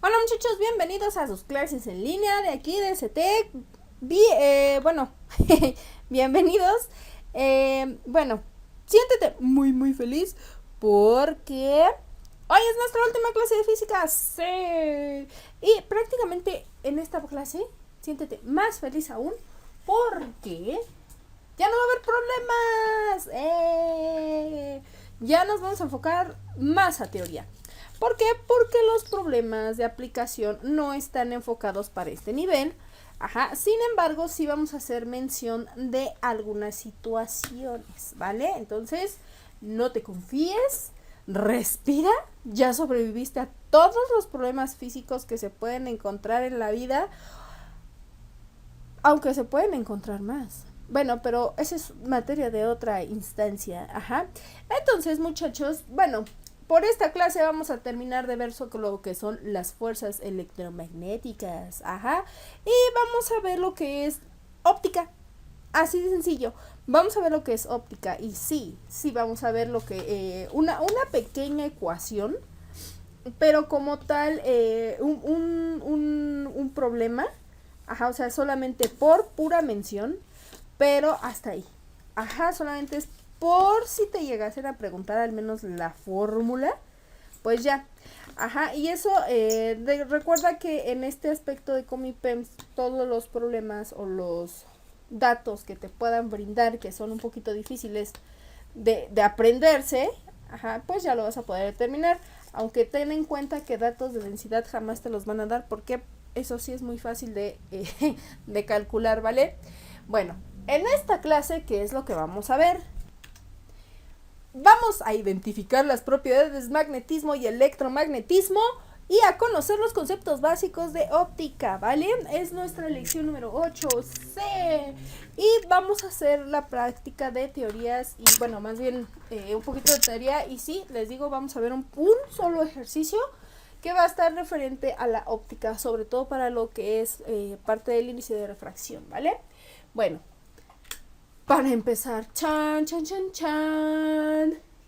Hola muchachos, bienvenidos a sus clases en línea de aquí de CETEC. Bueno, bienvenidos. Bueno, siéntete muy feliz porque hoy es nuestra última clase de física. Sí. Y prácticamente en esta clase siéntete más feliz aún porque ya no va a haber problemas. Ya nos vamos a enfocar más a teoría. ¿Por qué? Porque los problemas de aplicación no están enfocados para este nivel. Sin embargo, sí vamos a hacer mención de algunas situaciones, ¿vale? Entonces, no te confíes, respira, ya sobreviviste a todos los problemas físicos que se pueden encontrar en la vida, aunque se pueden encontrar más. Bueno, pero esa es materia de otra instancia, Entonces, muchachos, bueno, por esta clase vamos a terminar de ver sobre lo que son las fuerzas electromagnéticas, y vamos a ver lo que es óptica, así de sencillo. Vamos a ver lo que es óptica y sí vamos a ver lo que, una pequeña ecuación, pero como tal, un problema, o sea, solamente por pura mención, pero hasta ahí, solamente es por si te llegasen a preguntar al menos la fórmula, pues ya. Y eso, recuerda que en este aspecto de Comipems, todos los problemas o los datos que te puedan brindar, que son un poquito difíciles de aprenderse, pues ya lo vas a poder determinar. Aunque ten en cuenta que datos de densidad jamás te los van a dar, porque eso sí es muy fácil de calcular, ¿vale? Bueno, en esta clase, ¿qué es lo que vamos a ver? Vamos a identificar las propiedades del magnetismo y electromagnetismo y a conocer los conceptos básicos de óptica, ¿vale? Es nuestra lección número 8C. Y vamos a hacer la práctica de teorías y, bueno, más bien un poquito de teoría. Y sí, les digo, vamos a ver un solo ejercicio que va a estar referente a la óptica, sobre todo para lo que es parte del índice de refracción, ¿vale? Bueno, para empezar, chan.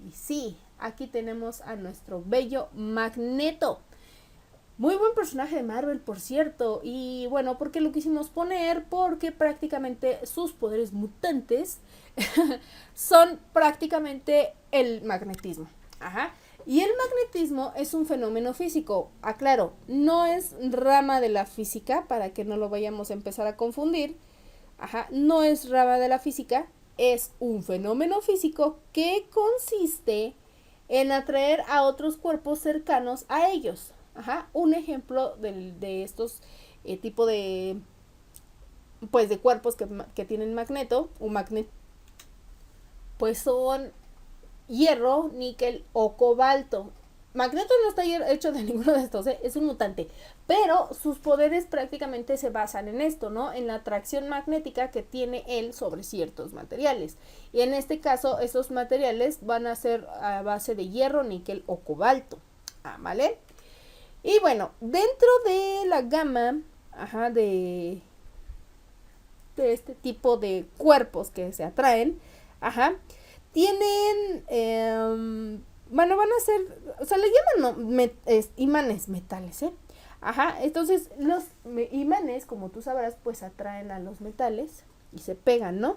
Y sí, aquí tenemos a nuestro bello Magneto. Muy buen personaje de Marvel, por cierto. Y bueno, ¿por qué lo quisimos poner? Porque prácticamente sus poderes mutantes son prácticamente el magnetismo. Y el magnetismo es un fenómeno físico. Aclaro, no es rama de la física, para que no lo vayamos a empezar a confundir. No es rama de la física, es un fenómeno físico que consiste en atraer a otros cuerpos cercanos a ellos. Un ejemplo de estos tipo de, pues, de cuerpos que tienen magneto, un magneto, pues son hierro, níquel o cobalto. Magneto no está hecho de ninguno de estos, es un mutante, pero sus poderes prácticamente se basan en esto, ¿no? En la atracción magnética que tiene él sobre ciertos materiales. Y en este caso, esos materiales van a ser a base de hierro, níquel o cobalto, ¿vale? Y bueno, dentro de la gama, de este tipo de cuerpos que se atraen, tienen, bueno, van a ser, o sea, le llaman imanes metales, entonces los imanes, como tú sabrás, pues atraen a los metales y se pegan, ¿no?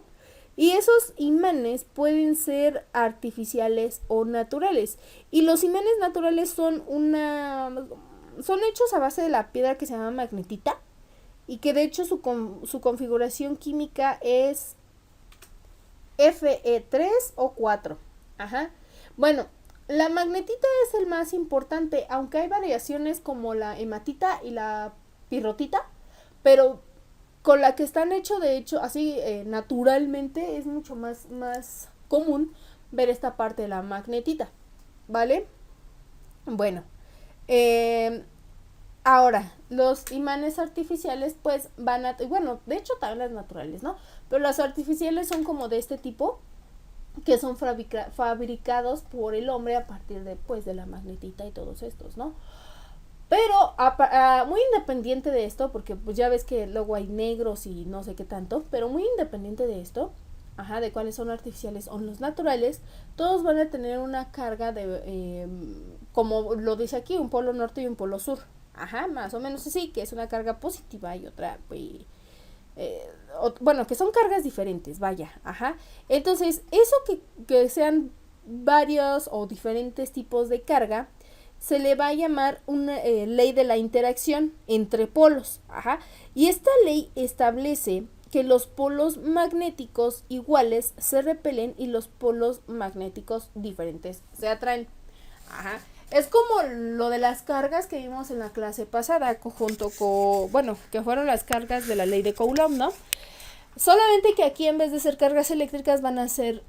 Y esos imanes pueden ser artificiales o naturales. Y los imanes naturales son hechos a base de la piedra que se llama magnetita, y que de hecho su configuración química es Fe3 o 4. Bueno, la magnetita es el más importante, aunque hay variaciones como la hematita y la pirrotita, pero con la que están hechos, de hecho, así naturalmente es mucho más común ver esta parte de la magnetita, ¿vale? Bueno, ahora, los imanes artificiales pues van a, bueno, de hecho también las naturales, ¿no? Pero las artificiales son como de este tipo, que son fabricados por el hombre a partir de, pues, de la magnetita y todos estos, ¿no? Pero muy independiente de esto, porque pues ya ves que luego hay negros y no sé qué tanto, pero muy independiente de esto, de cuáles son artificiales o los naturales, todos van a tener una carga de, como lo dice aquí, un polo norte y un polo sur, Ajá, más o menos así, que es una carga positiva y otra, pues, bueno, que son cargas diferentes, vaya, ajá. Entonces, eso que sean varios o diferentes tipos de carga, se le va a llamar una ley de la interacción entre polos, ajá. Y esta ley establece que los polos magnéticos iguales se repelen y los polos magnéticos diferentes se atraen. Ajá. Es como lo de las cargas que vimos en la clase pasada, junto con, bueno, que fueron las cargas de la ley de Coulomb, ¿no? Solamente que aquí en vez de ser cargas eléctricas van a ser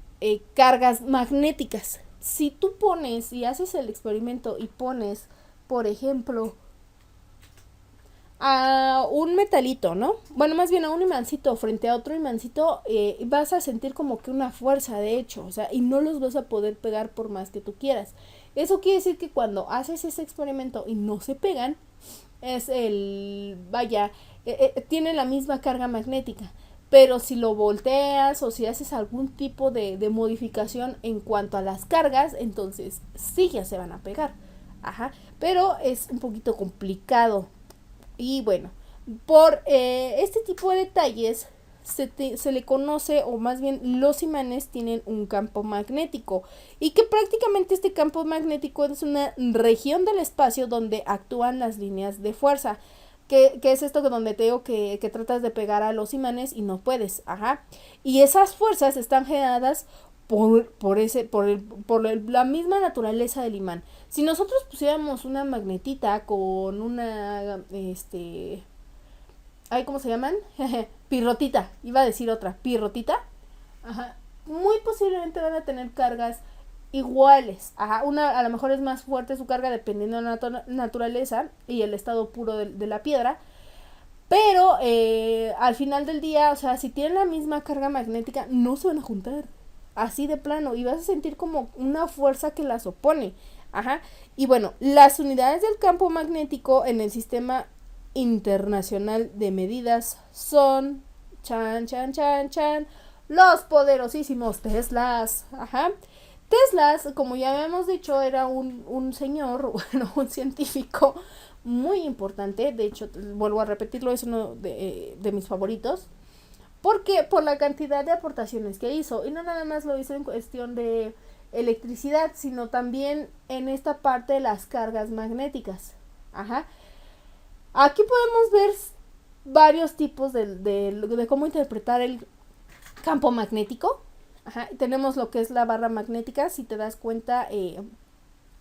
cargas magnéticas. Si tú pones y haces el experimento y pones, por ejemplo, a un metalito, ¿no? Bueno, más bien a un imancito frente a otro imancito, vas a sentir como que una fuerza, de hecho, o sea, y no los vas a poder pegar por más que tú quieras. Eso quiere decir que cuando haces ese experimento y no se pegan, es vaya, tiene la misma carga magnética. Pero si lo volteas o si haces algún tipo de modificación en cuanto a las cargas, entonces sí ya se van a pegar. Ajá, pero es un poquito complicado. Y bueno, por este tipo de detalles se le conoce, o más bien los imanes tienen un campo magnético, y que prácticamente este campo magnético es una región del espacio donde actúan las líneas de fuerza. Que es esto donde te digo que tratas de pegar a los imanes y no puedes, ajá. Y esas fuerzas están generadas por la misma naturaleza del imán. Si nosotros pusiéramos una magnetita con una, ¿cómo se llaman? Pirrotita, iba a decir otra, pirrotita, ajá, muy posiblemente van a tener cargas iguales, ajá, una a lo mejor es más fuerte su carga dependiendo de la naturaleza y el estado puro de la piedra, pero al final del día, o sea, si tienen la misma carga magnética, no se van a juntar, así de plano, y vas a sentir como una fuerza que las opone, ajá, y bueno, las unidades del campo magnético en el sistema internacional de medidas son, chan, chan, chan, chan, los poderosísimos Teslas, ajá. Teslas, como ya habíamos dicho, era un señor, bueno, un científico muy importante. De hecho, vuelvo a repetirlo, es uno de mis favoritos. Porque por la cantidad de aportaciones que hizo. Y no nada más lo hizo en cuestión de electricidad, sino también en esta parte de las cargas magnéticas. Ajá. Aquí podemos ver varios tipos de cómo interpretar el campo magnético. Ajá, tenemos lo que es la barra magnética. Si te das cuenta,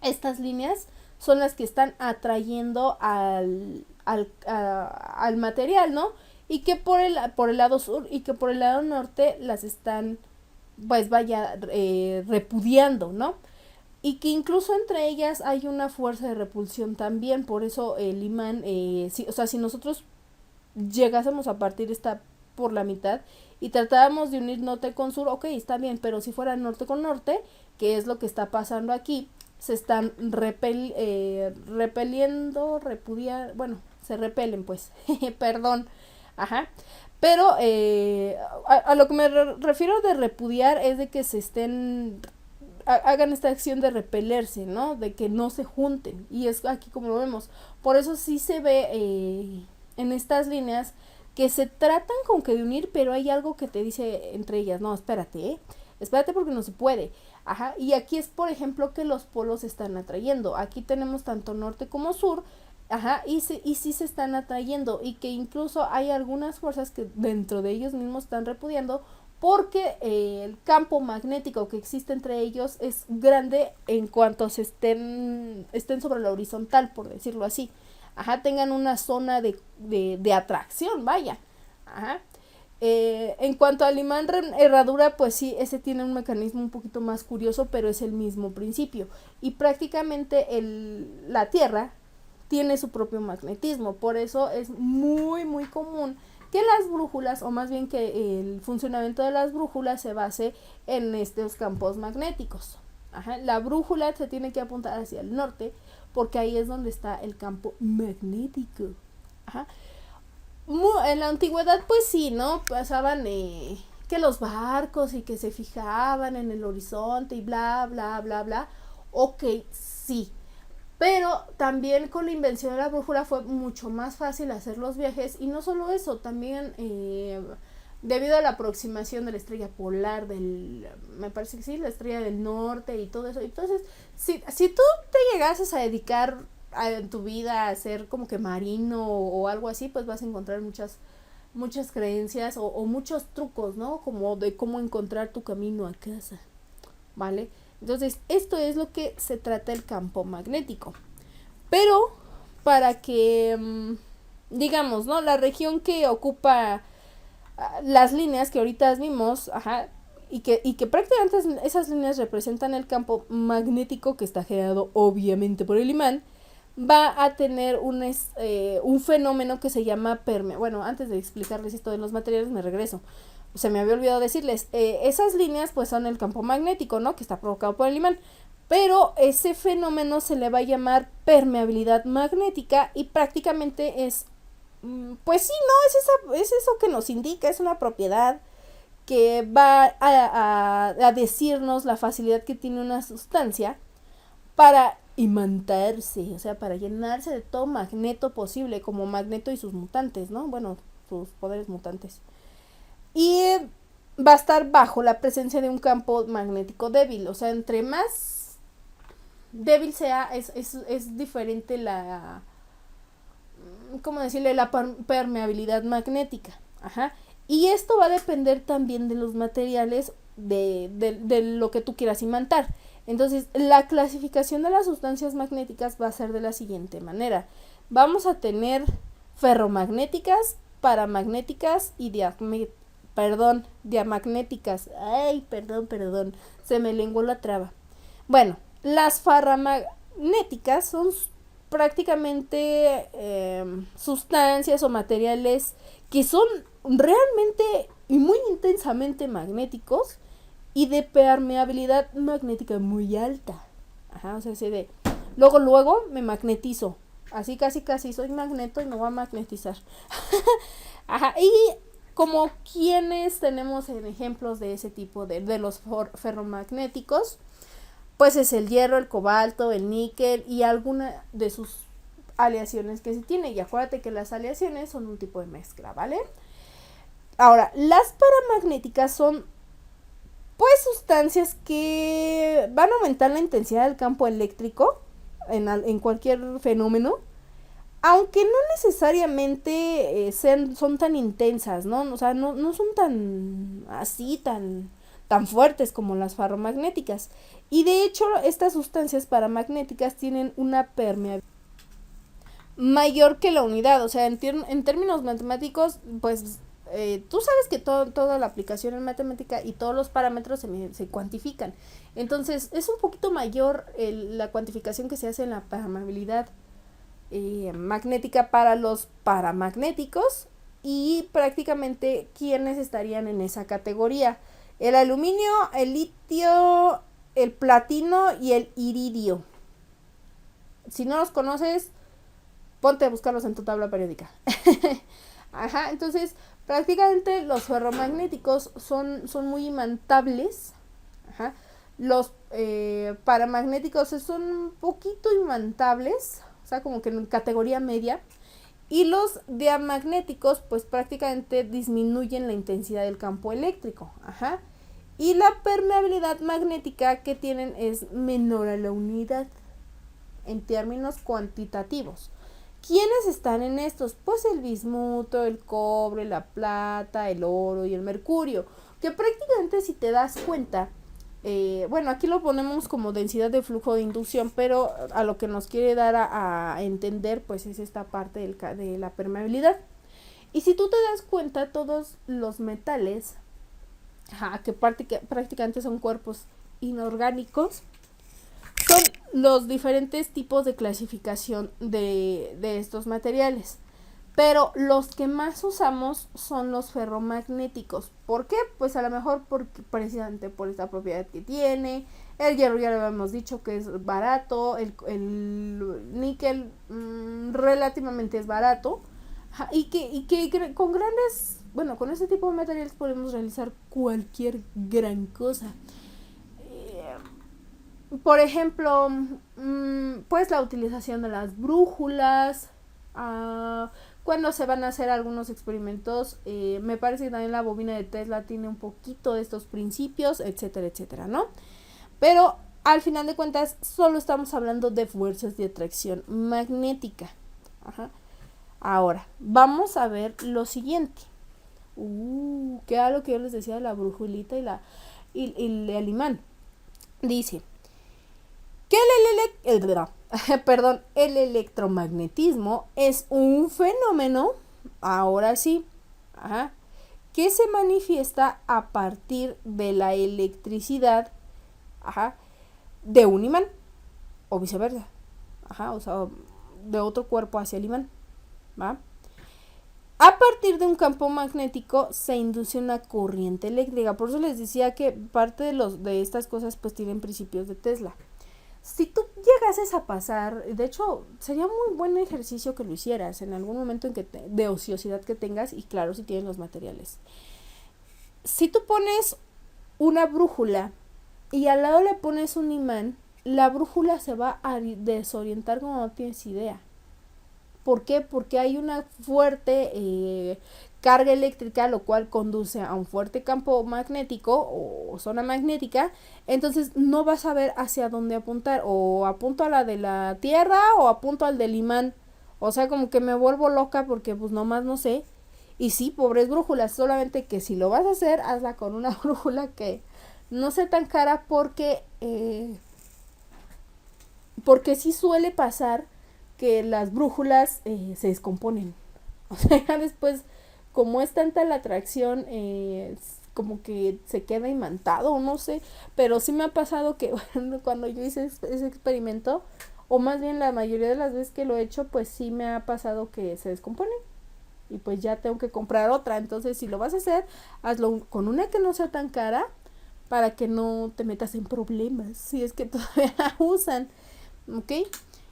estas líneas son las que están atrayendo al material, ¿no? Y que por el lado sur y que por el lado norte las están, pues vaya, repudiando, ¿no? Y que incluso entre ellas hay una fuerza de repulsión también. Por eso el imán, o sea, si nosotros llegásemos a partir esta por la mitad y tratábamos de unir norte con sur, ok, está bien, pero si fuera norte con norte, que es lo que está pasando aquí, se están repeliendo, bueno, se repelen pues, perdón, ajá, pero a lo que me refiero de repudiar es de que se estén, hagan esta acción de repelerse, ¿no? De que no se junten, y es aquí como lo vemos, por eso sí se ve en estas líneas que se tratan con que de unir, pero hay algo que te dice entre ellas, no, espérate, espérate porque no se puede, ajá, y aquí es por ejemplo que los polos se están atrayendo, aquí tenemos tanto norte como sur, ajá, y sí se están atrayendo, y que incluso hay algunas fuerzas que dentro de ellos mismos están repudiando, porque el campo magnético que existe entre ellos es grande en cuanto se estén sobre la horizontal, por decirlo así. Ajá, tengan una zona de atracción, vaya. Ajá. En cuanto al imán herradura, pues sí, ese tiene un mecanismo un poquito más curioso, pero es el mismo principio. Y prácticamente la Tierra tiene su propio magnetismo, por eso es muy, muy común que las brújulas, o más bien que el funcionamiento de las brújulas se base en estos campos magnéticos. Ajá, la brújula se tiene que apuntar hacia el norte, porque ahí es donde está el campo magnético. Ajá. En la antigüedad, pues sí, ¿no? Pasaban que los barcos y que se fijaban en el horizonte y bla, bla, bla, bla. Ok, sí. Pero también con la invención de la brújula fue mucho más fácil hacer los viajes, y no solo eso, también debido a la aproximación de la estrella polar me parece que sí, la estrella del norte y todo eso. Entonces, si tú te llegases a dedicar en tu vida a ser como que marino o algo así, pues vas a encontrar muchas creencias o muchos trucos, ¿no? Como de cómo encontrar tu camino a casa, ¿vale? Entonces, esto es lo que se trata el campo magnético. Pero para que, digamos, ¿no? La región que ocupa las líneas que ahorita vimos, ajá, y que prácticamente esas líneas representan el campo magnético que está generado obviamente por el imán, va a tener un fenómeno que se llama Bueno, antes de explicarles esto de los materiales me regreso. Se me había olvidado decirles, esas líneas pues son el campo magnético, ¿no? Que está provocado por el imán. Pero ese fenómeno se le va a llamar permeabilidad magnética, y prácticamente pues sí, ¿no? Es eso que nos indica, es una propiedad que va a decirnos la facilidad que tiene una sustancia para imantarse, o sea, para llenarse de todo magneto posible, como Magneto y sus mutantes, ¿no? Bueno, sus poderes mutantes. Y va a estar bajo la presencia de un campo magnético débil, o sea, entre más débil sea, es diferente ¿cómo decirle? La permeabilidad magnética. Ajá. Y esto va a depender también de los materiales de lo que tú quieras imantar. Entonces, la clasificación de las sustancias magnéticas va a ser de la siguiente manera. Vamos a tener ferromagnéticas, paramagnéticas y diamagnéticas. Ay, perdón, se me lenguó la traba. Bueno, las ferromagnéticas son prácticamente sustancias o materiales que son realmente y muy intensamente magnéticos y de permeabilidad magnética muy alta. Ajá, o sea, luego me magnetizo. Así casi soy magneto y me voy a magnetizar. Ajá, y como quienes tenemos en ejemplos de ese tipo de los ferromagnéticos, pues es el hierro, el cobalto, el níquel y alguna de sus aleaciones que se tiene. Y acuérdate que las aleaciones son un tipo de mezcla, ¿vale? Ahora, las paramagnéticas son pues sustancias que van a aumentar la intensidad del campo eléctrico en cualquier fenómeno, aunque no necesariamente son tan intensas, ¿no? O sea, no son tan fuertes como las ferromagnéticas. Y de hecho, estas sustancias paramagnéticas tienen una permeabilidad mayor que la unidad. O sea, en términos matemáticos, pues tú sabes que toda la aplicación en matemática y todos los parámetros se cuantifican. Entonces, es un poquito mayor la cuantificación que se hace en la permeabilidad magnética para los paramagnéticos, y prácticamente quienes estarían en esa categoría: el aluminio, el litio, el platino y el iridio. Si no los conoces, ponte a buscarlos en tu tabla periódica. Ajá, entonces prácticamente los ferromagnéticos son muy imantables. Ajá. Los paramagnéticos son un poquito imantables, o sea, como que en categoría media. Y los diamagnéticos pues prácticamente disminuyen la intensidad del campo eléctrico. Ajá. Y la permeabilidad magnética que tienen es menor a la unidad en términos cuantitativos. ¿Quiénes están en estos? Pues el bismuto, el cobre, la plata, el oro y el mercurio, que prácticamente, si te das cuenta, bueno, aquí lo ponemos como densidad de flujo de inducción, pero a lo que nos quiere dar a entender pues es esta parte de la permeabilidad. Y si tú te das cuenta, todos los metales, que prácticamente son cuerpos inorgánicos, son los diferentes tipos de clasificación de estos materiales. Pero los que más usamos son los ferromagnéticos. ¿Por qué? Pues a lo mejor precisamente por esta propiedad que tiene. El hierro ya lo habíamos dicho que es barato. El níquel relativamente es barato. Y que con con este tipo de materiales podemos realizar cualquier gran cosa. Por ejemplo, pues la utilización de las brújulas, cuando se van a hacer algunos experimentos, me parece que también la bobina de Tesla tiene un poquito de estos principios, etcétera, etcétera, ¿no? Pero al final de cuentas solo estamos hablando de fuerzas de atracción magnética. Ajá. Ahora, vamos a ver lo siguiente. Que era lo que yo les decía de la brujulita y el imán. Dice que el electromagnetismo es un fenómeno, ahora sí, que se manifiesta a partir de la electricidad, de un imán, o viceversa, o sea, de otro cuerpo hacia el imán, ¿va? A partir de un campo magnético se induce una corriente eléctrica. Por eso les decía que parte de estas cosas pues tienen principios de Tesla. Si tú llegases a pasar, de hecho sería muy buen ejercicio que lo hicieras en algún momento de ociosidad que tengas, y claro, si tienes los materiales. Si tú pones una brújula y al lado le pones un imán, la brújula se va a desorientar como no tienes idea. ¿Por qué? Porque hay una fuerte carga eléctrica, lo cual conduce a un fuerte campo magnético o zona magnética. Entonces no vas a ver hacia dónde apuntar, o apunto a la de la Tierra o apunto al del imán. O sea, como que me vuelvo loca porque pues nomás no sé. Y sí, pobres brújulas, solamente que si lo vas a hacer, hazla con una brújula que no sea tan cara, porque sí suele pasar que las brújulas se descomponen. O sea, después, como es tanta la atracción, como que se queda imantado, no sé. Pero sí me ha pasado que bueno, cuando yo hice ese experimento, o más bien la mayoría de las veces que lo he hecho, pues sí me ha pasado que se descompone. Y pues ya tengo que comprar otra. Entonces, si lo vas a hacer, hazlo con una que no sea tan cara, para que no te metas en problemas si es que todavía la usan. ¿Ok?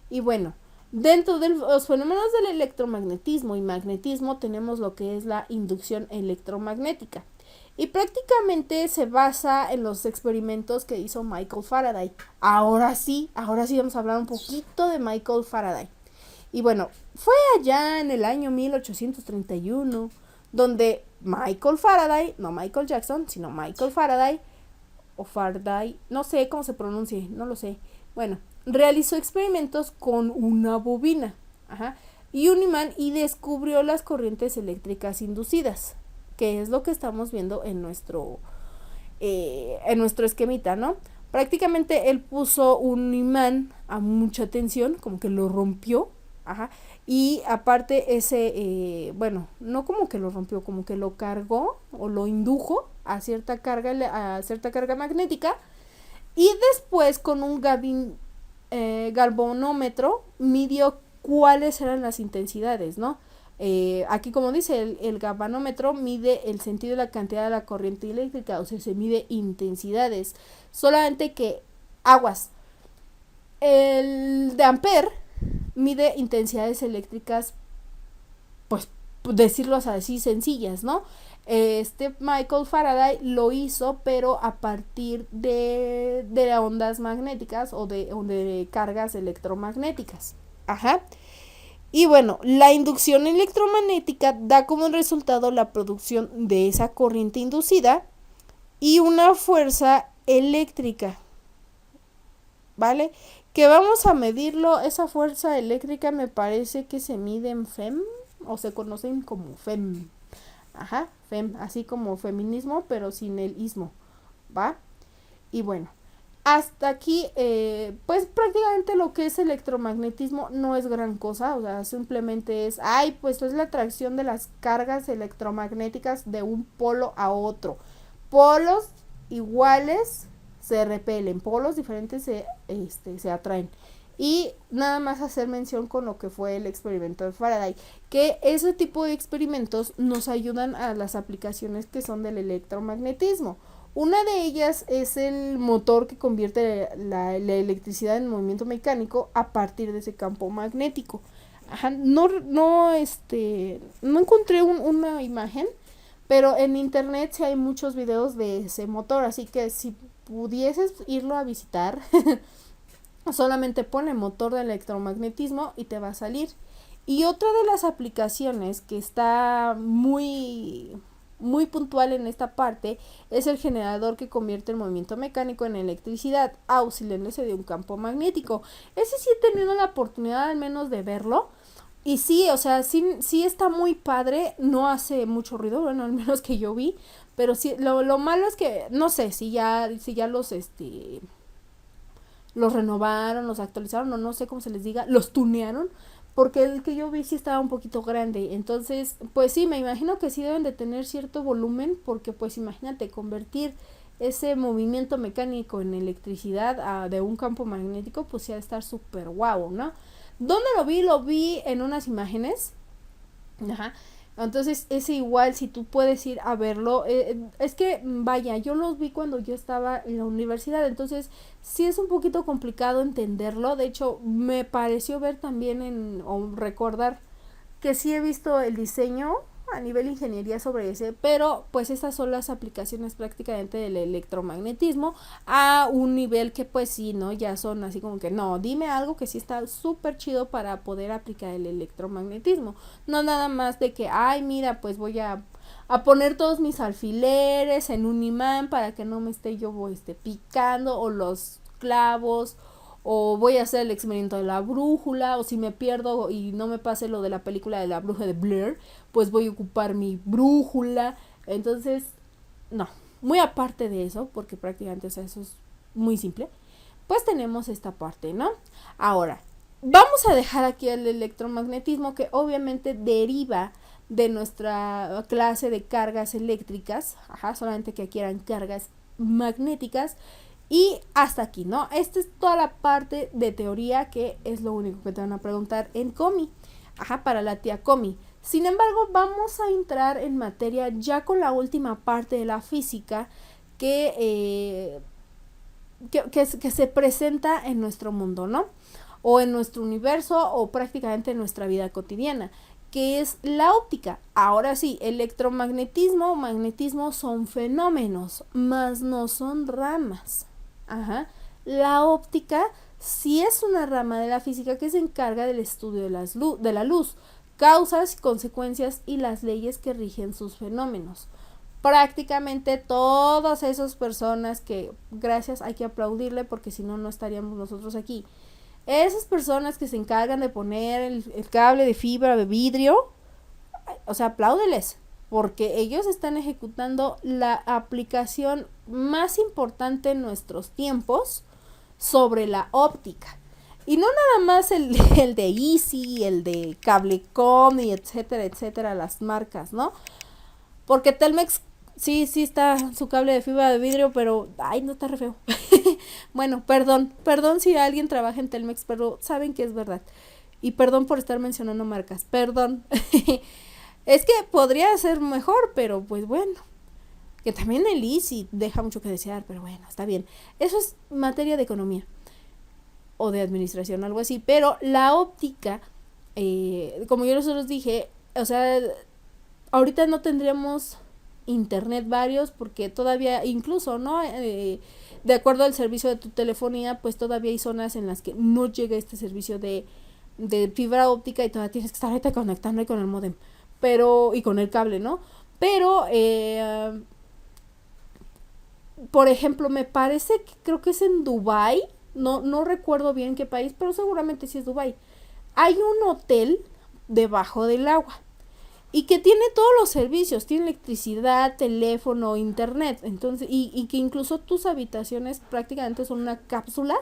Y bueno, dentro de los fenómenos del electromagnetismo y magnetismo tenemos lo que es la inducción electromagnética. Y prácticamente se basa en los experimentos que hizo Michael Faraday. Ahora sí vamos a hablar un poquito de Michael Faraday. Y bueno, fue allá en el año 1831 donde Michael Faraday, no Michael Jackson, sino Michael Faraday, o Faraday, no sé cómo se pronuncie, no lo sé. Bueno, realizó experimentos con una bobina y un imán, y descubrió las corrientes eléctricas inducidas, que es lo que estamos viendo en nuestro esquemita, ¿no? Prácticamente él puso un imán a mucha tensión, como que lo rompió, y aparte ese, bueno, no como que lo rompió, como que lo cargó o lo indujo a cierta carga magnética, y después con un galvanómetro midió cuáles eran las intensidades, ¿no? Aquí, como dice, el galvanómetro mide el sentido y la cantidad de la corriente eléctrica, o sea, se mide intensidades. Solamente que, aguas, el de Ampere mide intensidades eléctricas, pues decirlo así, sencillas, ¿no? Michael Faraday lo hizo, pero a partir de ondas magnéticas o de cargas electromagnéticas. Y bueno, la inducción electromagnética da como resultado la producción de esa corriente inducida y una fuerza eléctrica, ¿vale? Que vamos a medirlo, esa fuerza eléctrica me parece que se mide en FEM, o se conocen como FEM. FEM, así como feminismo, pero sin el ismo, ¿va? Y bueno, hasta aquí, pues prácticamente lo que es electromagnetismo no es gran cosa, o sea, simplemente pues es la atracción de las cargas electromagnéticas de un polo a otro. Polos iguales se repelen, polos diferentes se atraen. Y nada más hacer mención con lo que fue el experimento de Faraday, que ese tipo de experimentos nos ayudan a las aplicaciones que son del electromagnetismo. Una de ellas es el motor que convierte la electricidad en movimiento mecánico a partir de ese campo magnético. No encontré una imagen, Pero en internet sí hay muchos videos de ese motor, así que si pudieses irlo a visitar, solamente pone motor de electromagnetismo y te va a salir. Y otra de las aplicaciones que está muy puntual en esta parte es el generador que convierte el movimiento mecánico en electricidad, auxiliándose de un campo magnético. Ese sí he tenido la oportunidad al menos de verlo. Y sí, o sea, sí está muy padre, no hace mucho ruido, bueno, al menos que yo vi, pero sí, lo malo es que, no sé, si ya los renovaron, los actualizaron, o no sé cómo se les diga, los tunearon, porque el que yo vi sí estaba un poquito grande. Entonces, pues sí, me imagino que sí deben de tener cierto volumen, porque pues imagínate, convertir ese movimiento mecánico en electricidad de un campo magnético, pues sí ha de estar súper guau, ¿no? ¿Dónde lo vi? Lo vi en unas imágenes. Ajá. Entonces, ese igual, si tú puedes ir a verlo, es que, vaya, yo los vi cuando yo estaba en la universidad, entonces sí es un poquito complicado entenderlo. De hecho, me pareció ver también o recordar que sí he visto el diseño a nivel ingeniería sobre ese, pero pues estas son las aplicaciones prácticamente del electromagnetismo a un nivel que pues sí, ¿no? Ya son así como que no, dime algo que sí está súper chido para poder aplicar el electromagnetismo, no nada más de que, ay, mira, pues voy a poner todos mis alfileres en un imán para que no me esté yo picando, o los clavos, o voy a hacer el experimento de la brújula, o si me pierdo y no me pase lo de la película de la bruja de Blair, pues voy a ocupar mi brújula. Entonces, no, muy aparte de eso, porque prácticamente, o sea, eso es muy simple, pues tenemos esta parte, ¿no? Ahora, vamos a dejar aquí el electromagnetismo, que obviamente deriva de nuestra clase de cargas eléctricas, solamente que aquí eran cargas magnéticas. Y hasta aquí, ¿no? Esta es toda la parte de teoría, que es lo único que te van a preguntar en Comi. Para la tía Comi. Sin embargo, vamos a entrar en materia ya con la última parte de la física que se presenta en nuestro mundo, ¿no? O en nuestro universo, o prácticamente en nuestra vida cotidiana, que es la óptica. Ahora sí, electromagnetismo, magnetismo son fenómenos, mas no son ramas. La óptica sí es una rama de la física que se encarga del estudio de la luz, causas, consecuencias y las leyes que rigen sus fenómenos. Prácticamente todas esas personas que, gracias, hay que aplaudirle, porque si no, no estaríamos nosotros aquí. Esas personas que se encargan de poner el cable de fibra de vidrio, o sea, apláudeles, porque ellos están ejecutando la aplicación más importante en nuestros tiempos sobre la óptica. Y no nada más el de Easy, el de Cablecom y etcétera, etcétera, las marcas, ¿no? Porque Telmex sí está su cable de fibra de vidrio, pero ay, no, está re feo. Bueno, perdón si alguien trabaja en Telmex, pero saben que es verdad. Y perdón por estar mencionando marcas, perdón. Es que podría ser mejor, pero pues bueno. Que también el Easy deja mucho que desear, pero bueno, está bien. Eso es materia de economía o de administración, algo así. Pero la óptica, como yo les dije, o sea, ahorita no tendríamos internet varios, porque todavía, incluso, ¿no? De acuerdo al servicio de tu telefonía, pues todavía hay zonas en las que no llega este servicio de fibra óptica, y todavía tienes que estar ahorita conectando ahí con el modem, pero, y con el cable, ¿no? Pero, por ejemplo, me parece que creo que es en Dubai, no recuerdo bien qué país, pero seguramente sí es Dubai. Hay un hotel debajo del agua y que tiene todos los servicios, tiene electricidad, teléfono, internet. Entonces, y que incluso tus habitaciones prácticamente son una cápsula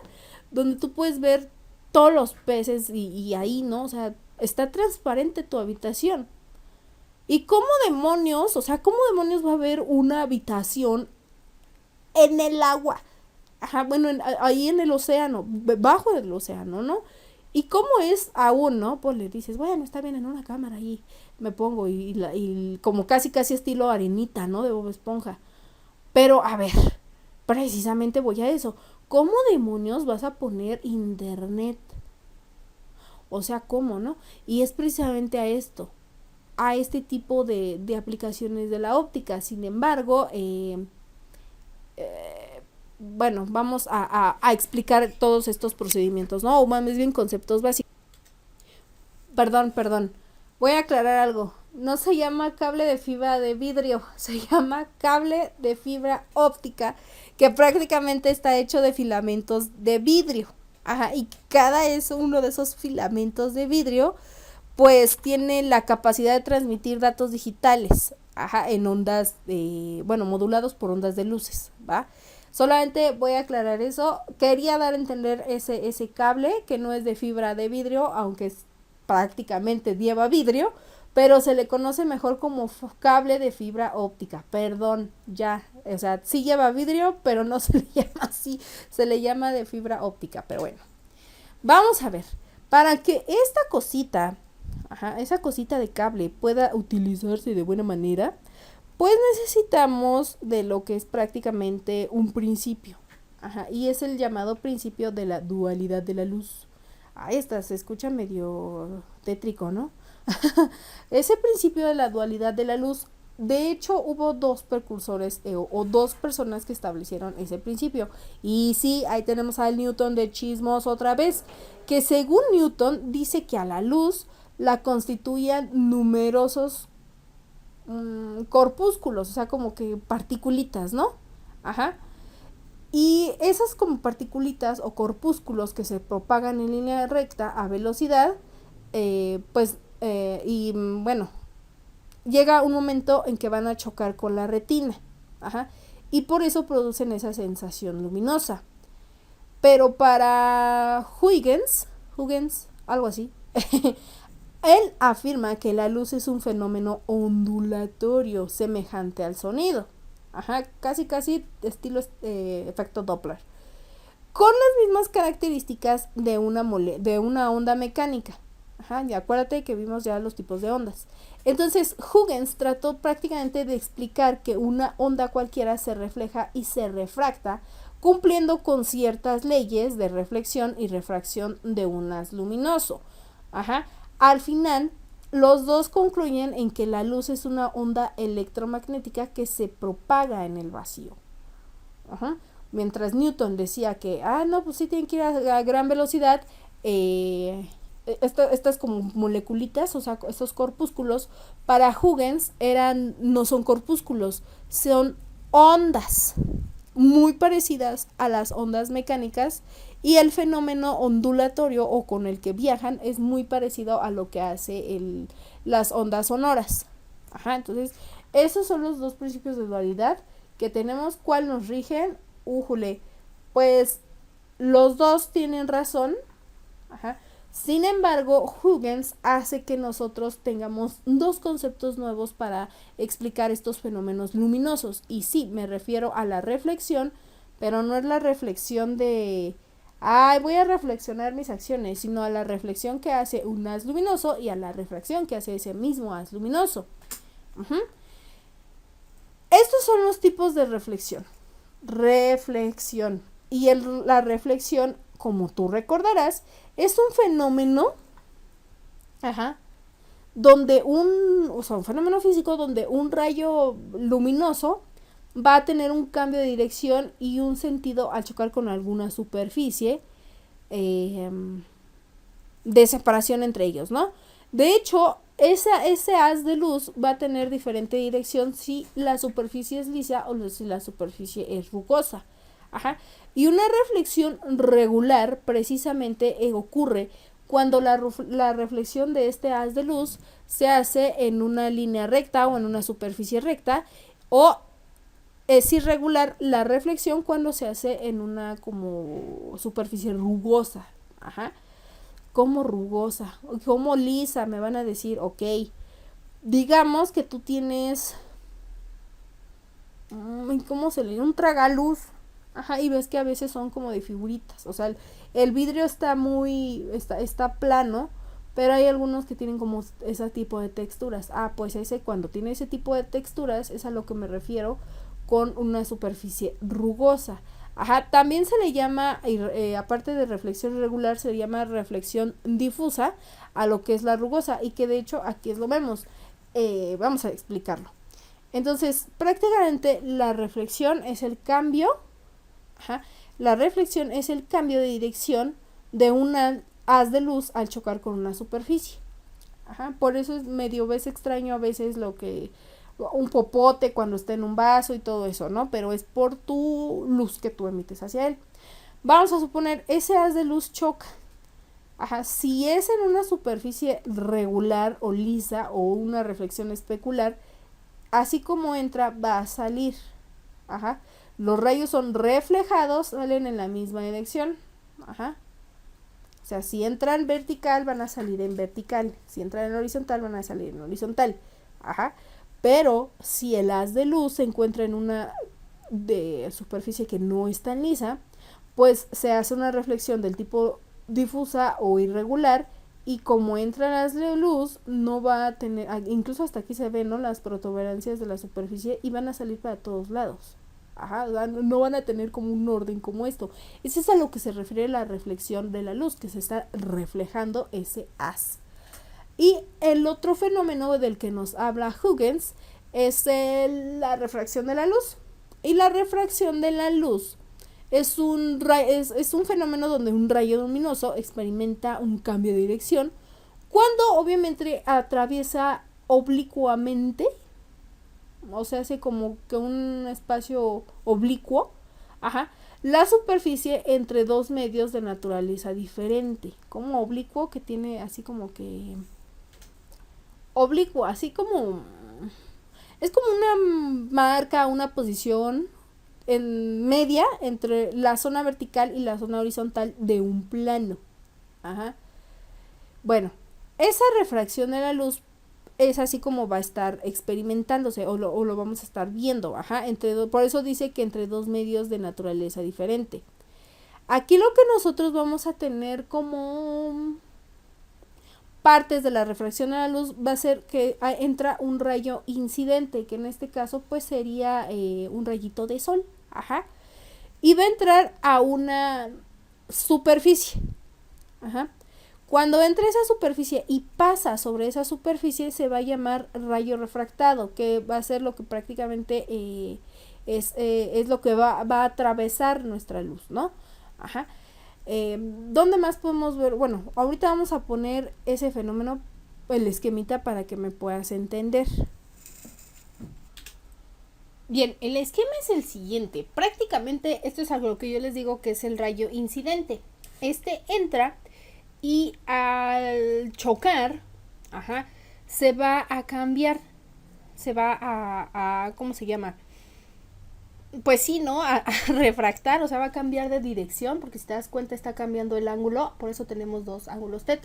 donde tú puedes ver todos los peces, y ahí, ¿no? O sea, está transparente tu habitación. ¿Y cómo demonios, o sea, cómo demonios va a haber una habitación en el agua? Bueno, ahí en el océano, bajo del océano, ¿no? ¿Y cómo es aún, no? Pues le dices, bueno, está bien, en una cámara ahí me pongo, y como casi estilo Arenita, ¿no? De Bob Esponja. Pero, a ver, precisamente voy a eso. ¿Cómo demonios vas a poner internet? O sea, ¿cómo, no? Y es precisamente a esto. a este tipo de aplicaciones de la óptica. Sin embargo, bueno, vamos a explicar todos estos procedimientos, ¿no? O más bien conceptos básicos. Perdón. Voy a aclarar algo. No se llama cable de fibra de vidrio, se llama cable de fibra óptica, que prácticamente está hecho de filamentos de vidrio. Ajá, y cada es uno de esos filamentos de vidrio, pues tiene la capacidad de transmitir datos digitales, ajá, en ondas, modulados por ondas de luces, ¿va? Solamente voy a aclarar eso. Quería dar a entender ese cable que no es de fibra de vidrio, aunque es prácticamente lleva vidrio, pero se le conoce mejor como cable de fibra óptica. Perdón, ya, o sea, sí lleva vidrio, pero no se le llama así, se le llama de fibra óptica. Pero bueno, vamos a ver, para que esta cosita, esa cosita de cable pueda utilizarse de buena manera, pues necesitamos de lo que es prácticamente un principio, y es el llamado principio de la dualidad de la luz. Esta se escucha medio tétrico, ¿no? Ese principio de la dualidad de la luz, de hecho hubo dos precursores o dos personas que establecieron ese principio. Y sí, ahí tenemos al Newton de chismos otra vez, que según Newton dice que a la luz la constituían numerosos corpúsculos, o sea, como que particulitas, ¿no? Y esas como particulitas o corpúsculos que se propagan en línea recta a velocidad, llega un momento en que van a chocar con la retina, y por eso producen esa sensación luminosa. Pero para Huygens, algo así, él afirma que la luz es un fenómeno ondulatorio semejante al sonido. Casi estilo efecto Doppler, con las mismas características de una onda mecánica. Y acuérdate que vimos ya los tipos de ondas. Entonces Huygens trató prácticamente de explicar que una onda cualquiera se refleja y se refracta cumpliendo con ciertas leyes de reflexión y refracción de un haz luminoso. Al final, los dos concluyen en que la luz es una onda electromagnética que se propaga en el vacío. Mientras Newton decía que, pues sí tienen que ir a gran velocidad, estas como moleculitas, o sea, estos corpúsculos, para Huygens no son corpúsculos, son ondas muy parecidas a las ondas mecánicas, y el fenómeno ondulatorio o con el que viajan es muy parecido a lo que hace las ondas sonoras. Entonces esos son los dos principios de dualidad que tenemos. ¿Cuál nos rigen? Pues los dos tienen razón. Sin embargo, Huygens hace que nosotros tengamos dos conceptos nuevos para explicar estos fenómenos luminosos. Y sí, me refiero a la reflexión, pero no es la reflexión de voy a reflexionar mis acciones, sino a la reflexión que hace un haz luminoso y a la refracción que hace ese mismo haz luminoso. Estos son los tipos de reflexión. Y la reflexión, como tú recordarás, es un fenómeno donde un fenómeno físico donde un rayo luminoso va a tener un cambio de dirección y un sentido al chocar con alguna superficie de separación entre ellos, ¿no? De hecho, ese haz de luz va a tener diferente dirección si la superficie es lisa o si la superficie es rugosa. Y una reflexión regular precisamente ocurre cuando la reflexión de este haz de luz se hace en una línea recta o en una superficie recta, o es irregular la reflexión cuando se hace en una como superficie rugosa. Como rugosa, como lisa, me van a decir, ok. Digamos que tú tienes ¿cómo se le llama? Un tragaluz. Y ves que a veces son como de figuritas. O sea, el vidrio está está plano, pero hay algunos que tienen como ese tipo de texturas. Pues cuando tiene ese tipo de texturas es a lo que me refiero con una superficie rugosa. También se le llama, aparte de reflexión irregular, se le llama reflexión difusa a lo que es la rugosa, y que de hecho aquí lo vemos. vamos a explicarlo. Entonces, prácticamente la reflexión es el cambio, la reflexión es el cambio de dirección de una haz de luz al chocar con una superficie. Por eso es medio ves extraño a veces lo que un popote cuando está en un vaso y todo eso, ¿no? Pero es por tu luz que tú emites hacia él. Vamos a suponer, ese haz de luz choca. Si es en una superficie regular o lisa o una reflexión especular, así como entra, va a salir. Los rayos son reflejados, salen en la misma dirección. O sea, si entran vertical, van a salir en vertical. Si entran en horizontal, van a salir en horizontal. Pero si el haz de luz se encuentra en una de superficie que no es tan lisa, pues se hace una reflexión del tipo difusa o irregular, y como entra el haz de luz, no va a tener, incluso hasta aquí se ven, ¿no?, las protuberancias de la superficie, y van a salir para todos lados. No van a tener como un orden como esto. Eso es a lo que se refiere la reflexión de la luz, que se está reflejando ese haz. Y el otro fenómeno del que nos habla Huygens es la refracción de la luz. Y la refracción de la luz es un fenómeno donde un rayo luminoso experimenta un cambio de dirección cuando obviamente atraviesa oblicuamente, o sea, hace como que un espacio oblicuo, la superficie entre dos medios de naturaleza diferente, como oblicuo, que tiene así como que oblicuo, así como es como una marca, una posición en media entre la zona vertical y la zona horizontal de un plano. Bueno, esa refracción de la luz es así como va a estar experimentándose o lo vamos a estar viendo, por eso dice que entre dos medios de naturaleza diferente. Aquí lo que nosotros vamos a tener como partes de la refracción de la luz va a ser que entra un rayo incidente, que en este caso pues sería un rayito de sol, y va a entrar a una superficie. Cuando entre esa superficie y pasa sobre esa superficie, se va a llamar rayo refractado, que va a ser lo que prácticamente es lo que va a atravesar nuestra luz, ¿no? ¿Dónde más podemos ver? Bueno, ahorita vamos a poner ese fenómeno, el esquemita, para que me puedas entender. Bien, el esquema es el siguiente. Prácticamente esto es algo que yo les digo que es el rayo incidente. Este entra y al chocar, se va a cambiar, se va a ¿cómo se llama? Pues sí, ¿no? A refractar, o sea, va a cambiar de dirección, porque si te das cuenta está cambiando el ángulo, por eso tenemos dos ángulos θ,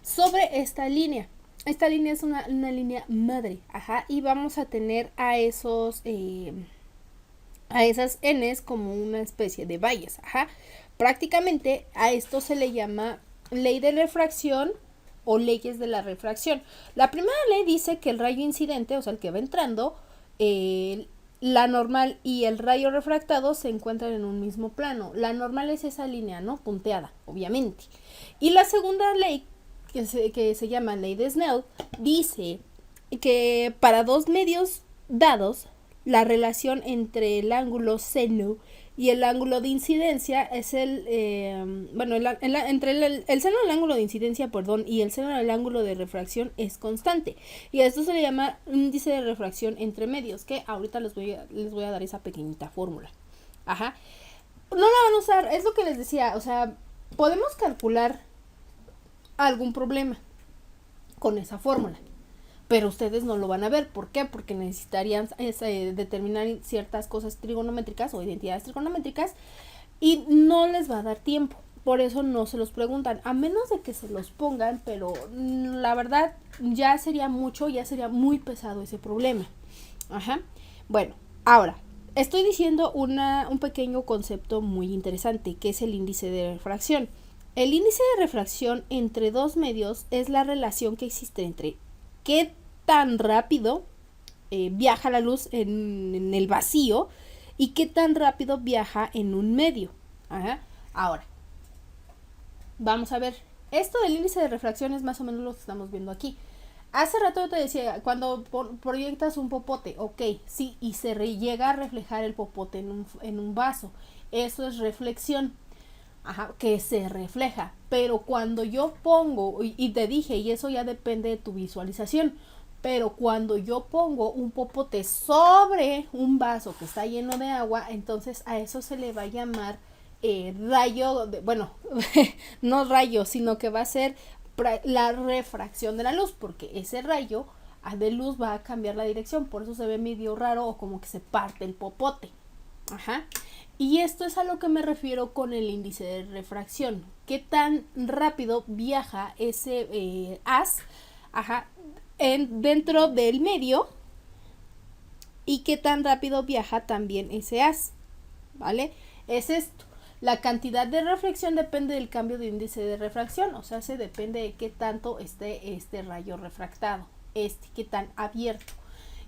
sobre esta línea. Esta línea es una línea madre, y vamos a tener a esas Ns como una especie de valles, Prácticamente a esto se le llama ley de refracción o leyes de la refracción. La primera ley dice que el rayo incidente, o sea, el que va entrando, la normal y el rayo refractado se encuentran en un mismo plano. La normal es esa línea, ¿no?, punteada, obviamente. Y la segunda ley, que se llama ley de Snell, dice que para dos medios dados, la relación entre el ángulo seno y el ángulo de incidencia es entre el seno del ángulo de incidencia, y el seno del ángulo de refracción es constante. Y a esto se le llama índice de refracción entre medios, que ahorita les voy a dar esa pequeñita fórmula. No la van a usar, es lo que les decía, o sea, podemos calcular algún problema con esa fórmula, pero ustedes no lo van a ver. ¿Por qué? Porque necesitarían determinar ciertas cosas trigonométricas o identidades trigonométricas y no les va a dar tiempo. Por eso no se los preguntan, a menos de que se los pongan, pero la verdad ya sería mucho, ya sería muy pesado ese problema. Bueno, ahora estoy diciendo un pequeño concepto muy interesante, que es el índice de refracción. El índice de refracción entre dos medios es la relación que existe entre qué tan rápido viaja la luz en el vacío y qué tan rápido viaja en un medio. Ahora, vamos a ver. Esto del índice de refracción es más o menos lo que estamos viendo aquí. Hace rato te decía, cuando proyectas un popote, ok, sí, y llega a reflejar el popote en un vaso. Eso es reflexión. Ajá, que se refleja. Pero cuando yo pongo, y te dije, y eso ya depende de tu visualización, pero cuando yo pongo un popote sobre un vaso que está lleno de agua, entonces a eso se le va a llamar rayo, bueno, no rayo, sino que va a ser la refracción de la luz, porque ese rayo de luz va a cambiar la dirección, por eso se ve medio raro o como que se parte el popote. Ajá. Y esto es a lo que me refiero con el índice de refracción. ¿Qué tan rápido viaja ese haz dentro del medio? ¿Y qué tan rápido viaja también ese haz? ¿Vale? Es esto. La cantidad de reflexión depende del cambio de índice de refracción. O sea, se depende de qué tanto esté este rayo refractado. Qué tan abierto.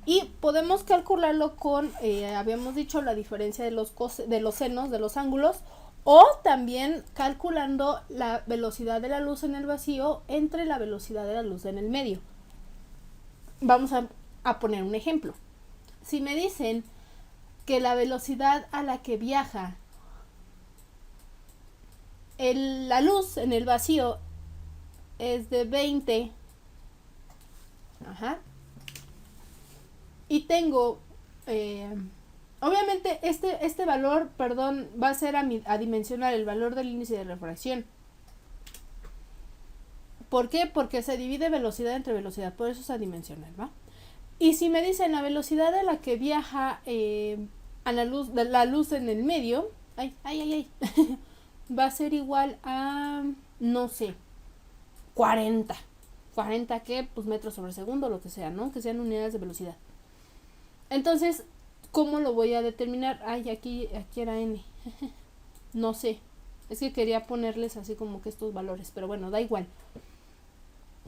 Y podemos calcularlo con, habíamos dicho, la diferencia de los senos, de los ángulos, o también calculando la velocidad de la luz en el vacío entre la velocidad de la luz en el medio. Vamos a poner un ejemplo. Si me dicen que la velocidad a la que viaja la luz en el vacío es de 20, y tengo obviamente este valor, va a ser a dimensionar el valor del índice de refracción. ¿Por qué? Porque se divide velocidad entre velocidad, por eso es adimensional, ¿va? Y si me dicen la velocidad a la que viaja a la luz en el medio, va a ser igual a, no sé, 40 ¿qué? Pues metros sobre segundo, lo que sea, ¿no? Que sean unidades de velocidad. Entonces, ¿cómo lo voy a determinar? Aquí era n. No sé. Es que quería ponerles así como que estos valores, pero bueno, da igual.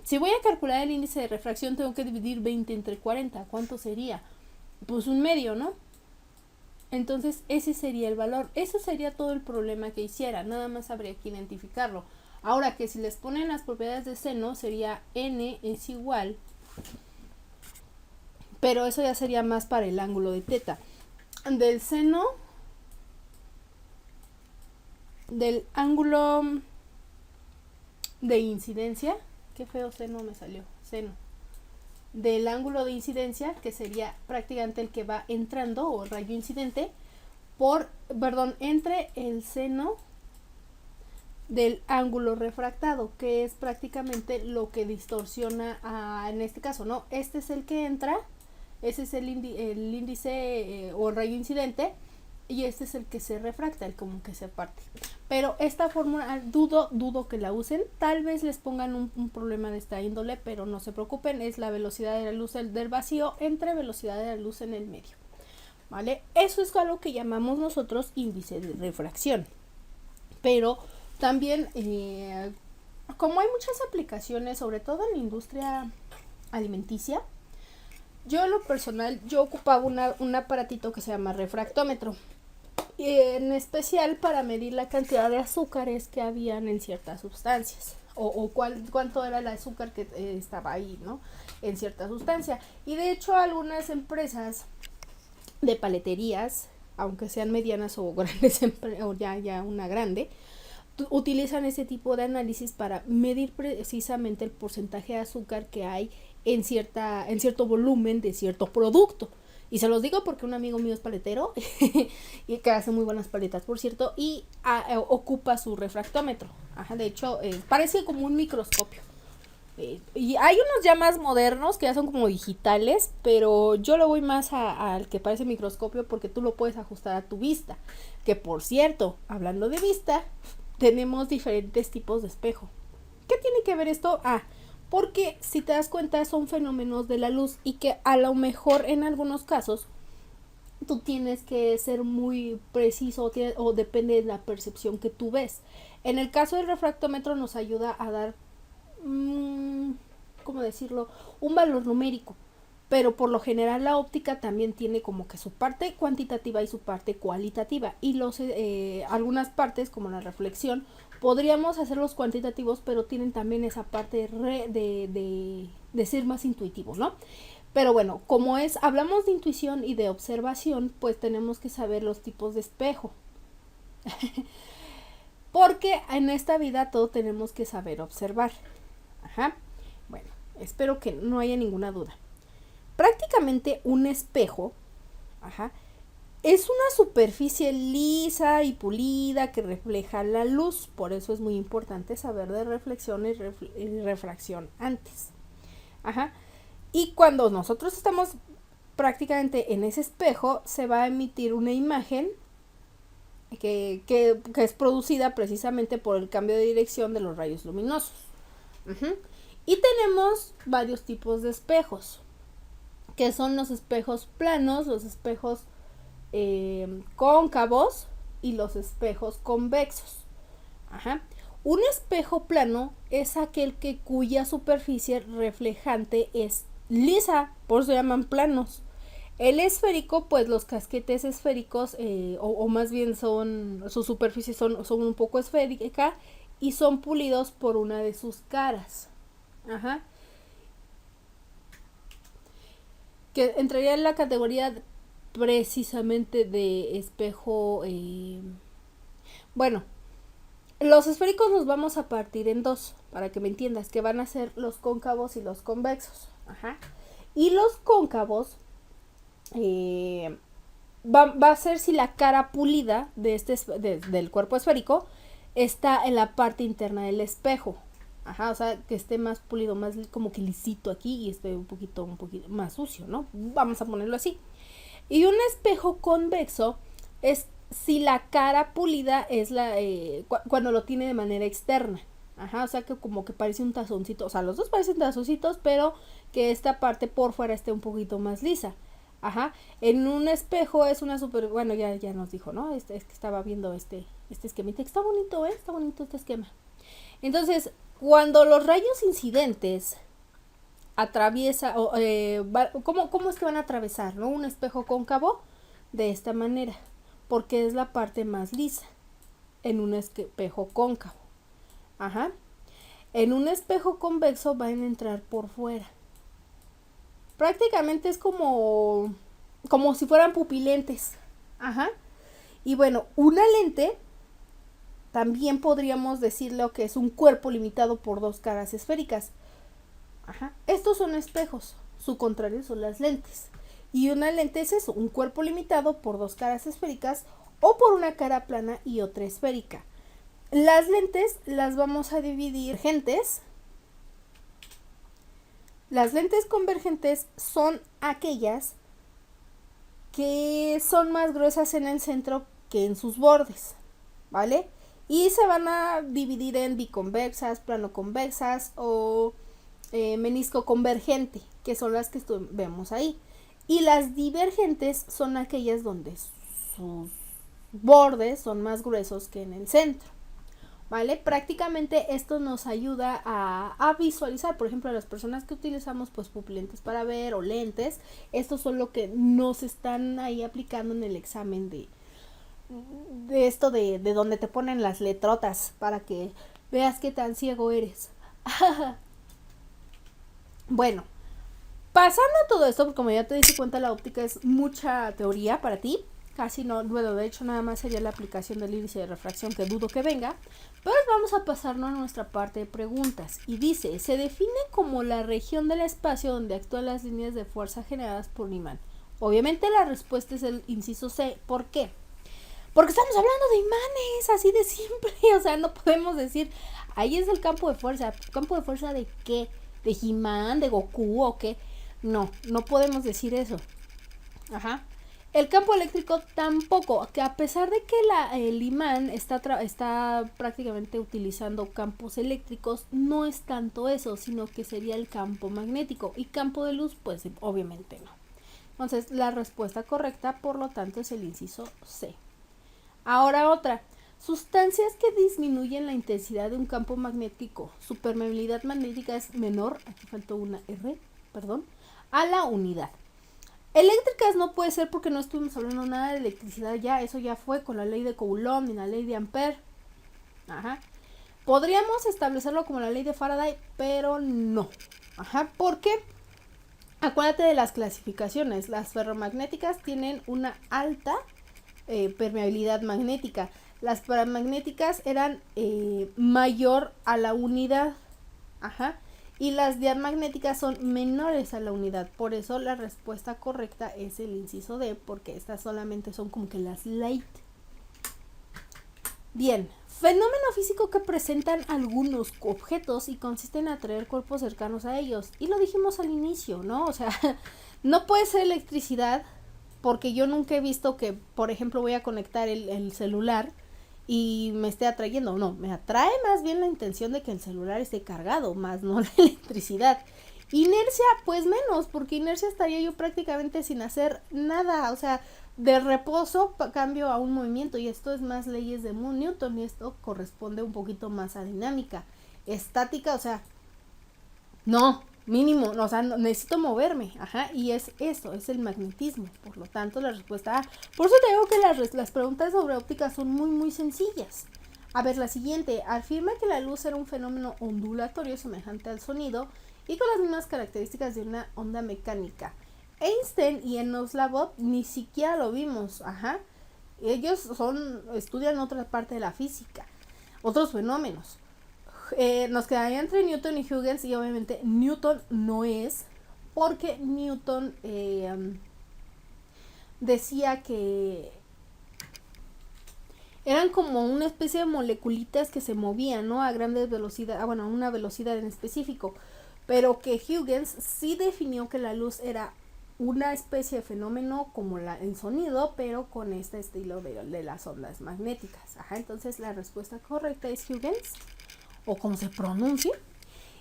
Si voy a calcular el índice de refracción, tengo que dividir 20 entre 40. ¿Cuánto sería? Pues un medio, ¿no? Entonces, ese sería el valor. Eso sería todo el problema que hiciera. Nada más habría que identificarlo. Ahora que si les ponen las propiedades de seno, sería n es igual, pero eso ya sería más para el ángulo de teta, del seno del ángulo de incidencia, qué feo seno me salió, seno del ángulo de incidencia, que sería prácticamente el que va entrando, o el rayo incidente, entre el seno del ángulo refractado, que es prácticamente lo que distorsiona en este caso, ¿no? Este es el que entra, ese es el índice o el rayo incidente, y este es el que se refracta, el como que se parte. Pero esta fórmula dudo que la usen, tal vez les pongan un problema de esta índole, pero no se preocupen, es la velocidad de la luz del vacío entre velocidad de la luz en el medio, ¿vale? Eso es algo que llamamos nosotros índice de refracción. Pero también, como hay muchas aplicaciones, sobre todo en la industria alimenticia, yo en lo personal, ocupaba un aparatito que se llama refractómetro, en especial para medir la cantidad de azúcares que habían en ciertas sustancias, o cuánto era el azúcar que estaba ahí, ¿no? En cierta sustancia. Y de hecho algunas empresas de paleterías, aunque sean medianas o grandes, o ya una grande, utilizan ese tipo de análisis para medir precisamente el porcentaje de azúcar que hay en cierto volumen de cierto producto. Y se los digo porque un amigo mío es paletero y que hace muy buenas paletas, por cierto, y ocupa su refractómetro. De hecho, parece como un microscopio. Y hay unos ya más modernos que ya son como digitales, pero yo lo voy más al que parece microscopio porque tú lo puedes ajustar a tu vista. Que por cierto, hablando de vista, tenemos diferentes tipos de espejo. ¿Qué tiene que ver esto? Porque si te das cuenta son fenómenos de la luz y que a lo mejor en algunos casos tú tienes que ser muy preciso o depende de la percepción que tú ves. En el caso del refractómetro nos ayuda a dar, ¿cómo decirlo? Un valor numérico. pero por lo general la óptica también tiene como que su parte cuantitativa y su parte cualitativa, y algunas partes como la reflexión podríamos hacerlos cuantitativos, pero tienen también esa parte de ser más intuitivos, ¿no? Pero bueno, como hablamos de intuición y de observación, pues tenemos que saber los tipos de espejo. Porque en esta vida todo tenemos que saber observar. Ajá. Bueno, espero que no haya ninguna duda. Prácticamente un espejo, ajá, es una superficie lisa y pulida que refleja la luz. Por eso es muy importante saber de reflexión y refracción antes. Ajá. Y cuando nosotros estamos prácticamente en ese espejo, se va a emitir una imagen que es producida precisamente por el cambio de dirección de los rayos luminosos. Y tenemos varios tipos de espejos, que son los espejos planos, los espejos cóncavos y los espejos convexos. Ajá. Un espejo plano es aquel cuya superficie reflejante es lisa, por eso se llaman planos. El esférico, pues los casquetes esféricos, o más bien sus superficies son un poco esférica y son pulidos por una de sus caras. Ajá. Que entraría en la categoría precisamente de espejo. Bueno, los esféricos los vamos a partir en dos, para que me entiendas, que van a ser los cóncavos y los convexos. Ajá. Y los cóncavos va a ser si la cara pulida del cuerpo esférico está en la parte interna del espejo. Ajá, o sea, que esté más pulido, más como que lisito aquí y esté un poquito más sucio, ¿no? Vamos a ponerlo así. Y un espejo convexo es si la cara pulida es cuando lo tiene de manera externa. Ajá, o sea que como que parece un tazoncito, o sea, los dos parecen tazoncitos, pero que esta parte por fuera esté un poquito más lisa. Ajá, en un espejo es una bueno, ya nos dijo, ¿no? Es que estaba viendo este esquemita, está bonito, está bonito este esquema. Entonces, cuando los rayos incidentes atraviesa, ¿cómo es que van a atravesar, ¿no? Un espejo cóncavo de esta manera, porque es la parte más lisa en un espejo cóncavo. Ajá. En un espejo convexo van a entrar por fuera. Prácticamente es como si fueran pupilentes. Ajá. Y bueno, una lente también podríamos decirlo que es un cuerpo limitado por dos caras esféricas. Ajá. Estos son espejos, su contrario son las lentes. Y una lente es eso, un cuerpo limitado por dos caras esféricas o por una cara plana y otra esférica. Las lentes las vamos a dividir convergentes. Las lentes convergentes son aquellas que son más gruesas en el centro que en sus bordes, ¿vale? Y se van a dividir en biconvexas, planoconvexas o menisco convergente, que son las que vemos ahí. Y las divergentes son aquellas donde sus bordes son más gruesos que en el centro, ¿vale? Prácticamente esto nos ayuda a visualizar, por ejemplo, a las personas que utilizamos pues pupilentes para ver o lentes, estos son lo que nos están ahí aplicando en el examen de esto de donde te ponen las letrotas para que veas qué tan ciego eres. Bueno, pasando a todo esto, porque como ya te diste cuenta, la óptica es mucha teoría para ti. Casi no, bueno, de hecho nada más sería la aplicación del índice de refracción, que dudo que venga. Pero vamos a pasarnos a nuestra parte de preguntas. Y dice, se define como la región del espacio donde actúan las líneas de fuerza generadas por un imán. Obviamente la respuesta es el inciso C. ¿Por qué? Porque estamos hablando de imanes, así de simple. O sea, no podemos decir, ahí es el campo de fuerza. ¿Campo de fuerza de qué? ¿De He-Man? ¿De Goku o qué? No podemos decir eso. Ajá. El campo eléctrico tampoco, que a pesar de que el imán está prácticamente utilizando campos eléctricos, no es tanto eso, sino que sería el campo magnético. Y campo de luz, pues obviamente no. Entonces, la respuesta correcta, por lo tanto, es el inciso C. Ahora otra. Sustancias que disminuyen la intensidad de un campo magnético. Su permeabilidad magnética es menor, aquí faltó una R, a la unidad. Eléctricas no puede ser porque no estuvimos hablando nada de electricidad ya, eso ya fue con la ley de Coulomb y la ley de Ampère. Podríamos establecerlo como la ley de Faraday, pero no. Porque acuérdate de las clasificaciones. Las ferromagnéticas tienen una alta permeabilidad magnética. Las paramagnéticas eran mayor a la unidad. Y las diamagnéticas son menores a la unidad. Por eso la respuesta correcta es el inciso D, porque estas solamente son como que las light. Bien, fenómeno físico que presentan algunos objetos y consiste en atraer cuerpos cercanos a ellos. Y lo dijimos al inicio, ¿no? O sea, no puede ser electricidad, porque yo nunca he visto que, por ejemplo, voy a conectar el celular y me esté atrayendo. No, me atrae más bien la intención de que el celular esté cargado, más no la electricidad. Inercia, pues menos, porque inercia estaría yo prácticamente sin hacer nada. O sea, de reposo cambio a un movimiento, y esto es más leyes de Newton, y esto corresponde un poquito más a dinámica. Estática, o sea, no, mínimo, o sea, no, necesito moverme, y es eso, es el magnetismo. Por lo tanto, la respuesta A. Por eso te digo que las preguntas sobre óptica son muy, muy sencillas. A ver, la siguiente. Afirma que la luz era un fenómeno ondulatorio semejante al sonido y con las mismas características de una onda mecánica. Einstein y Enoslabov ni siquiera lo vimos, Ellos estudian otra parte de la física, otros fenómenos. Nos quedaría entre Newton y Huygens, y obviamente Newton no es, porque Newton decía que eran como una especie de moleculitas que se movían, ¿no? A grandes velocidades, a una velocidad en específico, pero que Huygens sí definió que la luz era una especie de fenómeno como el sonido, pero con este estilo de las ondas magnéticas. Entonces la respuesta correcta es Huygens, o como se pronuncia.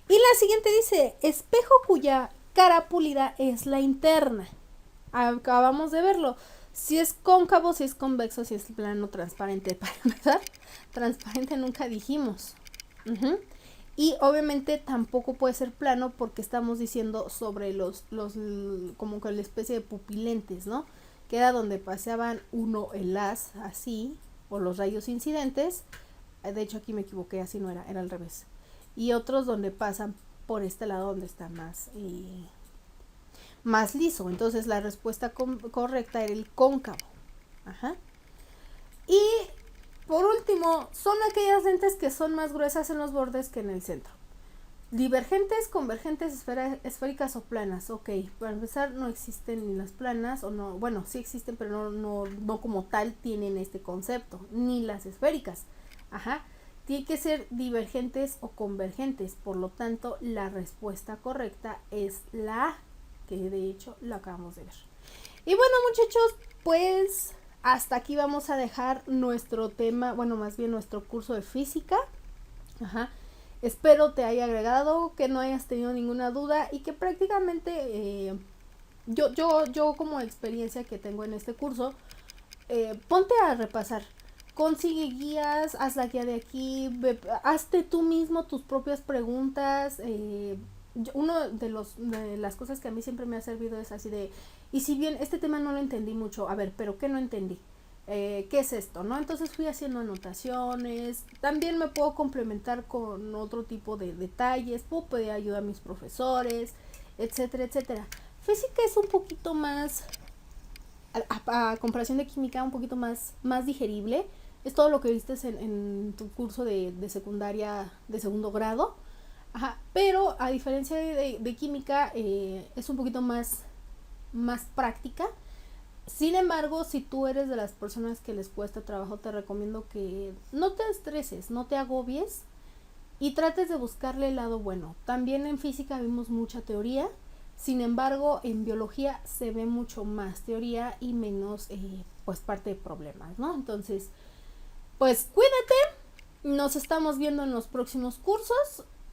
Y la siguiente dice, espejo cuya cara pulida es la interna. Acabamos de verlo. Si es cóncavo, si es convexo, si es plano, transparente. Para empezar, transparente nunca dijimos. Y obviamente tampoco puede ser plano, porque estamos diciendo sobre los como que la especie de pupilentes, ¿no? Que era donde paseaban el haz así, o los rayos incidentes. De hecho aquí me equivoqué, así no era al revés. Y otros donde pasan por este lado, donde está más liso. Entonces la respuesta correcta era el cóncavo. Y por último, son aquellas lentes que son más gruesas en los bordes que en el centro. Divergentes, convergentes, esféricas o planas. Ok, para empezar, no existen ni las planas, o no, bueno, sí existen, pero no como tal tienen este concepto, ni las esféricas. Tiene que ser divergentes o convergentes. Por lo tanto, la respuesta correcta es la A, que de hecho lo acabamos de ver. Y bueno, muchachos, pues hasta aquí vamos a dejar nuestro tema, bueno, más bien nuestro curso de física. Espero te haya agregado, que no hayas tenido ninguna duda, y que prácticamente yo como experiencia que tengo en este curso, ponte a repasar. Consigue guías, haz la guía de aquí, hazte tú mismo tus propias preguntas. Uno de las cosas que a mí siempre me ha servido es así de, y si bien este tema no lo entendí mucho, a ver, pero ¿qué no entendí? ¿Qué es esto? ¿No? Entonces fui haciendo anotaciones. También me puedo complementar con otro tipo de detalles, puedo pedir ayuda a mis profesores, etcétera, etcétera. Física es un poquito más, a comparación de química, un poquito más digerible. Es todo lo que viste en tu curso de secundaria de segundo grado. Pero a diferencia de química, es un poquito más práctica. Sin embargo, si tú eres de las personas que les cuesta trabajo, te recomiendo que no te estreses, no te agobies y trates de buscarle el lado bueno. También en física vimos mucha teoría, sin embargo en biología se ve mucho más teoría y menos pues parte de problemas, ¿no? Entonces, pues cuídate, nos estamos viendo en los próximos cursos.